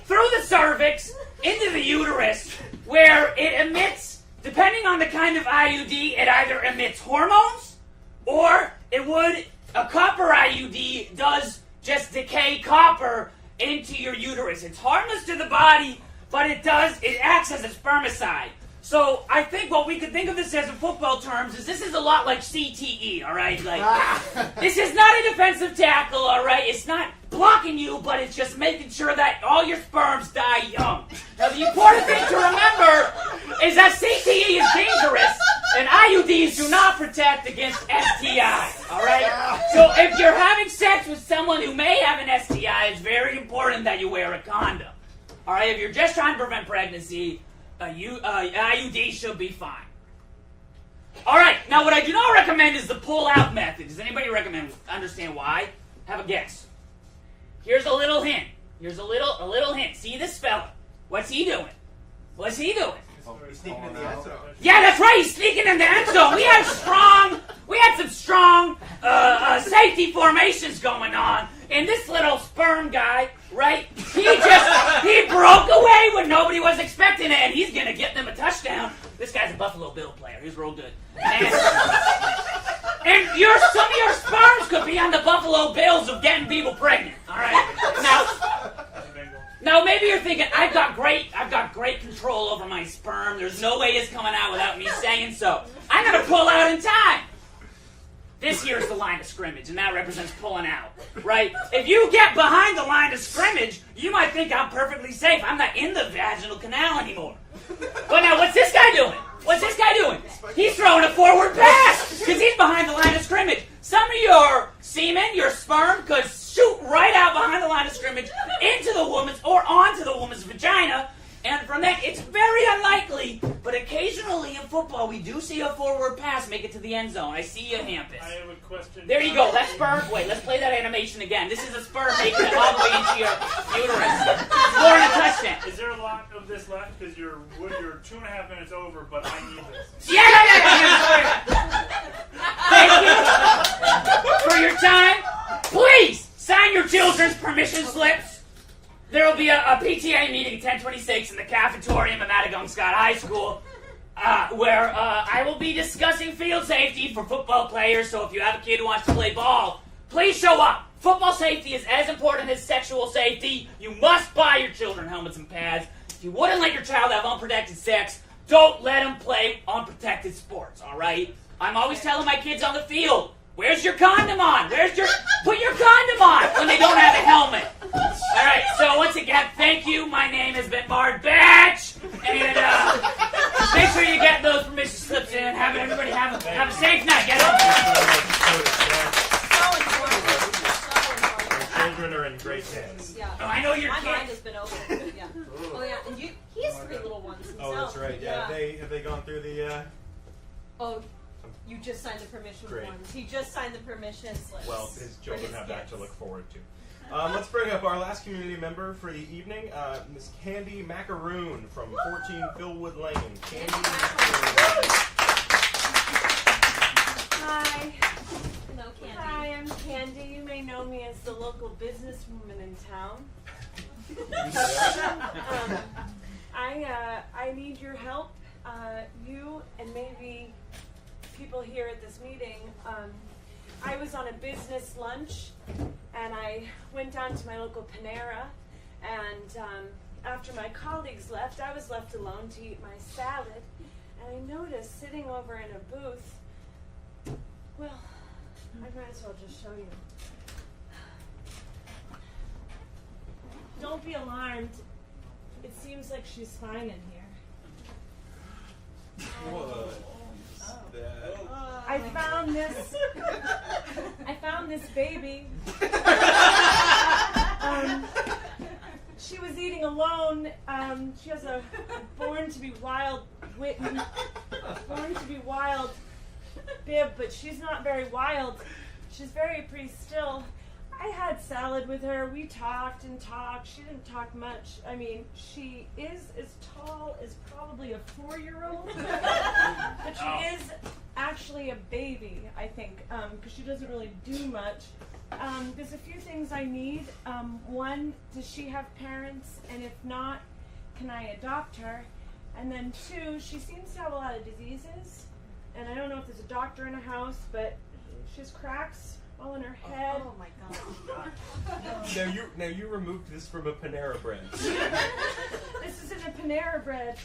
through the cervix into the uterus, where it emits, depending on the kind of IUD, it either emits hormones, or a copper IUD does just decay copper into your uterus. It's harmless to the body, but it acts as a spermicide. So I think what we could think of this as in football terms is this is a lot like CTE, all right? Like, this is not a defensive tackle, all right? It's not blocking you, but it's just making sure that all your sperms die young. Now, the important thing to remember is that CTE is dangerous, and IUDs do not protect against STIs, all right? So if you're having sex with someone who may have an STI, it's very important that you wear a condom. All right, if you're just trying to prevent pregnancy, IUD should be fine. All right, now what I do not recommend is the pull-out method. Does anybody understand why? Have a guess. Here's a little hint. Here's a little hint. See this fella? What's he doing? What's he doing? He's sneaking in the end zone. Yeah, that's right. He's sneaking in the end zone. We had some strong safety formations going on, and this little sperm guy, right? He broke away when nobody was expecting it, and he's gonna get them a touchdown. This guy's a Buffalo Bill player. He's real good. And some of your sperms could be on the Buffalo Bills of getting people pregnant. All right. Now maybe you're thinking, I've got great control over my sperm. There's no way it's coming out without me saying so. I'm gonna pull out in time. This here's the line of scrimmage, and that represents pulling out, right? If you get behind the line of scrimmage, you might think I'm perfectly safe. I'm not in the vaginal canal anymore. But now, what's this guy doing? What's this guy doing? He's throwing a forward pass because he's behind the line of scrimmage. Some of your semen, your sperm, could shoot right out behind the line of scrimmage into the woman's or onto the woman's vagina. And from that, it's very unlikely, but occasionally in football, we do see a forward pass make it to the end zone. I see you, Hampus. I have a question. There you go. That sperm. Wait, let's play that animation again. This is a sperm making it all the way into your uterus. Scoring a touchdown. Is there a lot of this left? Because you're 2.5 minutes over, but I need this. Yeah. Thank you for your time. Please sign your children's permission slips. There will be a PTA meeting at 10:26 in the cafetorium at Maddagunkscott High School, where I will be discussing field safety for football players. So if you have a kid who wants to play ball, please show up. Football safety is as important as sexual safety. You must buy your children helmets and pads. If you wouldn't let your child have unprotected sex, don't let them play unprotected sports, all right? I'm always telling my kids on the field, where's your condom on? Put your condom on when they don't have a helmet. All right, so once again, thank you. My name has been Mark Batch, and make sure you get those permission slips in. Everybody have a safe night. Get home. Children are in great hands. Yeah. Oh, I know your My kid. mind has been open. Yeah. Oh yeah, and he has 3 little ones himself. Oh, that's right. Yeah. Have they gone through the? Oh, you just signed the permission Great. ones. He just signed the permission slips. Well, his children have that to kids. look forward to. Let's bring up our last community member for the evening, Miss Candy Macaroon from 14 Philwood Lane. Candy Macaroon. Hi. Hello, Candy. Hi, I'm Candy. You may know me as the local businesswoman in town. I need your help. You and maybe people here at this meeting. I was on a business lunch, and I went down to my local Panera, and after my colleagues left, I was left alone to eat my salad, and I noticed sitting over in a booth. Well, I might as well just show you. Don't be alarmed. It seems like she's fine in here. What's that? I found this baby. She was eating alone. She has a born to be wild bib, but she's not very wild. She's very pretty still. I had salad with her. We talked and talked. She didn't talk much. I mean, she is as tall as probably a 4-year-old, but she is actually a baby, I think, because she doesn't really do much. There's a few things I need. One, does she have parents? And if not, can I adopt her? And then 2, she seems to have a lot of diseases. And I don't know if there's a doctor in her house, but she has cracks all in her head. Oh my god. Now you removed this from a Panera Bread. This isn't a Panera Bread.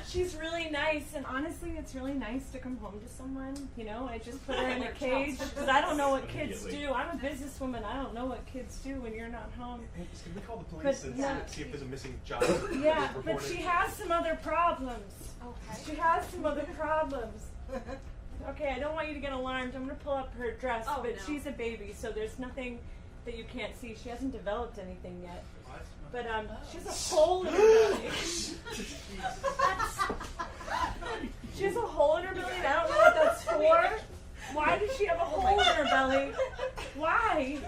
She's really nice, and honestly, it's really nice to come home to someone. You know, I just put her in a cage because I don't know what kids do. I'm a businesswoman. I don't know what kids do when you're not home. Hey, can we call the police and see if there's a missing child? Yeah, but she has some other problems. Okay. She has some other problems. Okay, I don't want you to get alarmed. I'm going to pull up her dress, Oh, but no. she's a baby, so there's nothing that you can't see. She hasn't developed anything yet. But she has a hole in her belly. She has a hole in her belly, and I don't know what that's for. Why does she have a hole in her belly? Why?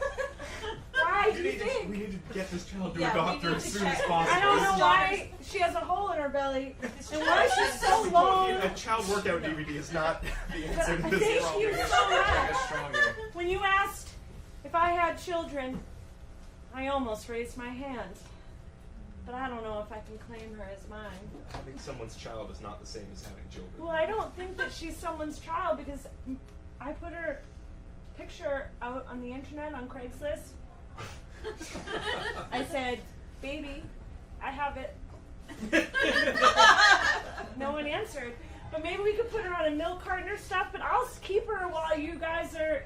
Why do you think? We need to get this child to Yeah, a we doctor need as to soon check. as possible. I don't know why she has a hole in her belly, and why she's so long. A child workout DVD is not the answer to this Thank problem. you so much. Stronger. When you asked if I had children, I almost raised my hand. But I don't know if I can claim her as mine. I think someone's child is not the same as having children. Well, I don't think that she's someone's child because I put her picture out on the internet on Craigslist. I said, "Baby, I have it." No one answered. But maybe we could put her on a milk carton or stuff. But I'll keep her while you guys are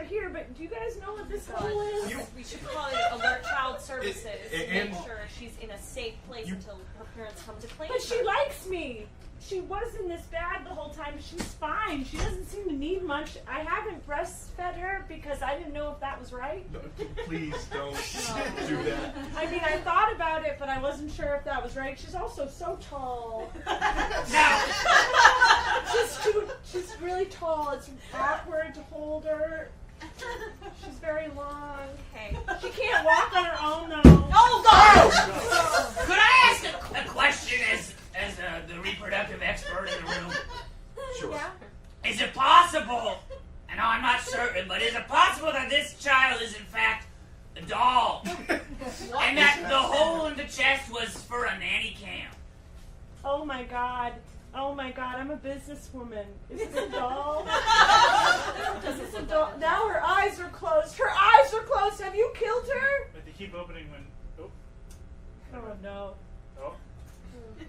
here. But do you guys know what this hole is? We should call it Alert Child Services to and- make sure she's in a safe place until her parents come to claim But her. she likes me. She wasn't this bad the whole time. She's fine. She doesn't seem to need much. I haven't breastfed her because I didn't know if that was right. No, please don't do that. I mean, I thought about it, but I wasn't sure if that was right. She's also so tall. Now, She's really tall. It's awkward to hold her. She's very long. Okay. She can't walk on her own, though. Oh, could I ask a question as the reproductive expert in the room? Sure. Yeah. Is it possible, and I'm not certain, but is it possible that this child is in fact a doll? And that the hole in the chest was for a nanny cam? Oh my god. Oh my god, I'm a businesswoman. Is this a doll? Is this a doll? Now her eyes are closed. Her eyes are closed. Have you killed her? But they keep opening when. Oh. Oh no. Oh.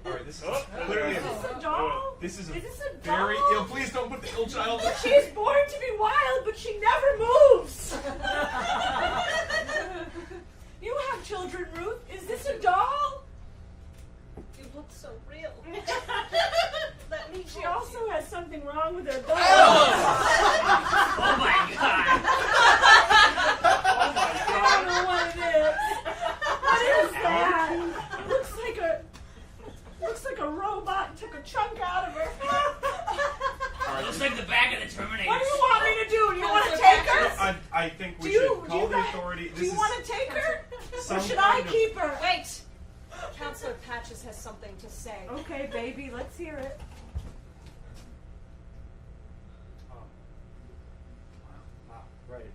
All right, this is Oh. clearly Is this a doll? this is a Is this a very doll? ill. Please don't put the ill child. She's born to be wild, but she never moves. You have children, Ruth. Is this a doll? You look so real. Let me. She also has something wrong with her belly. Oh my god! I don't know what it is. What is that? Looks like a robot took a chunk out of her. Looks like the back of the Terminator. What do you want me to do? Do you want to take her? I think we Do you- should do call you the guys- authority. Do you want to take her? Or some should I kind of- keep her? Wait. Counselor Patches has something to say. Okay, baby, let's hear it. Wow, right.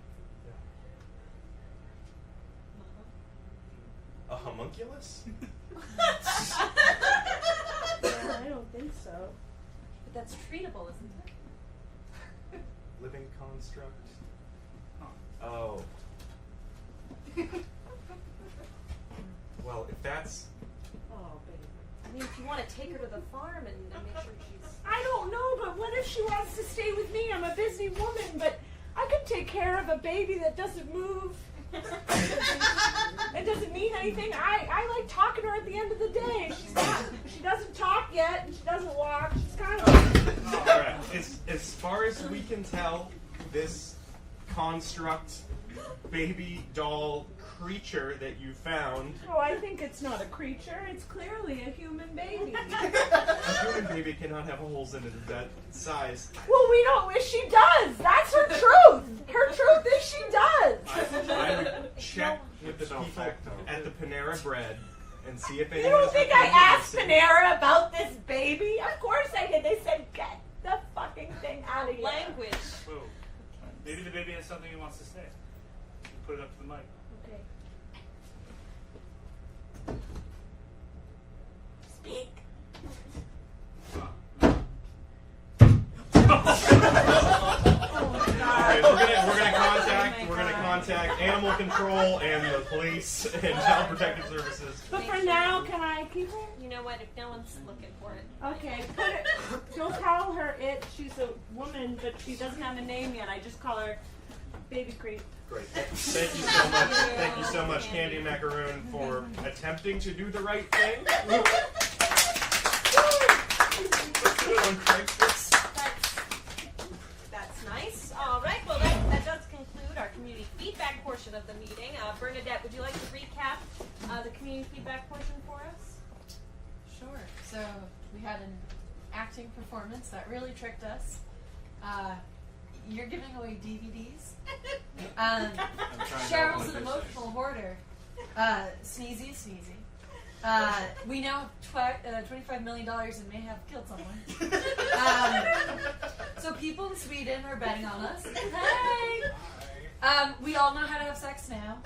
A homunculus? I don't think so. But that's treatable, isn't it? Living construct? Oh. Well, if that's... Oh, baby. I mean, if you want to take her to the farm and make sure she's... I don't know, but what if she wants to stay with me? I'm a busy woman, but I could take care of a baby that doesn't move. It doesn't mean anything. I like talking to her at the end of the day. She doesn't talk yet, and she doesn't walk. She's kind of... All right. As far as we can tell, this construct baby doll creature that you found. Oh, I think it's not a creature. It's clearly a human baby. A human baby cannot have holes in it of that size. Well, we don't. She does. That's her truth. Her truth is she does. I would check with the people at the Panera Bread and see if You anyone. don't think I asked Panera about this baby? Of course I did. They said, get the fucking thing out of here. Language. Whoa. Maybe the baby has something he wants to say. Put it up to the mic. Okay. Speak. Alright, we're gonna contact animal control and the police and child protective services. But for now, can I keep her? You know what? If no one's looking for it. Okay, put it. Don't call her it. She's a woman, but she doesn't have a name yet. I just call her Baby Creep. Great. Thank you so much. Thank you so much, Candy and Macaroon, for attempting to do the right thing. That's nice. All right. Well, that does conclude our community feedback portion of the meeting. Bernadette, would you like to recap the community feedback portion for us? Sure. So we had an acting performance that really tricked us. You're giving away DVDs. Cheryl's an emotional hoarder. Sneezy. We know $25 million and may have killed someone. So people in Sweden are betting on us. Hey! We all know how to have sex now.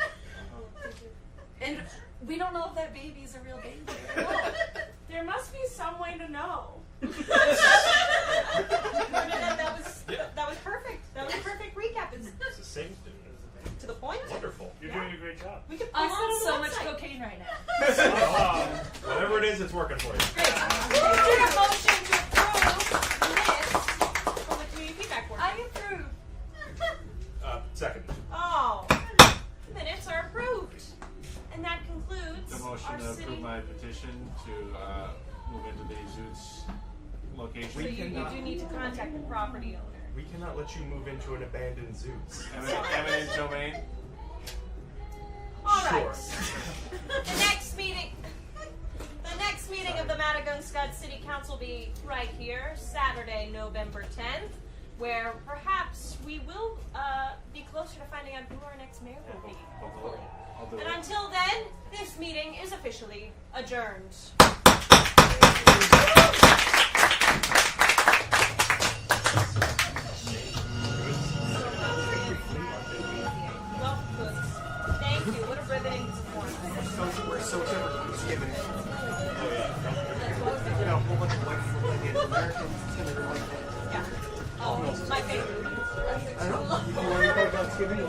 And we don't know if that baby is a real baby. There must be some way to know. Bernadette, that was perfect. That was a perfect recap. It's It's the same thing. to the point. Wonderful. You're doing a great job. We could I'm post it on on so the much website. cocaine right now. Whatever it is, it's working for you. Great. Is there a motion to approve the minutes from the community feedback board? I approve. Second. Oh, minutes are approved. And that concludes The motion our to city... approve my petition to move into the Zoots location. So you do need to contact the property owner. We cannot let you move into an abandoned Zoots. Eminent domain. All right. Sure. The next meeting of the Maddagunkscott City Council will be right here, Saturday, November 10th, where perhaps we will be closer to finding out who our next mayor will be. I'll do And it. until then, this meeting is officially adjourned. Well, good. Thank you. What a riveting performance. We're so different from Thanksgiving. You know, a whole bunch of white Native Americans, and they're like, Yeah. Oh, my favorite. I don't know. You want to go to Thanksgiving?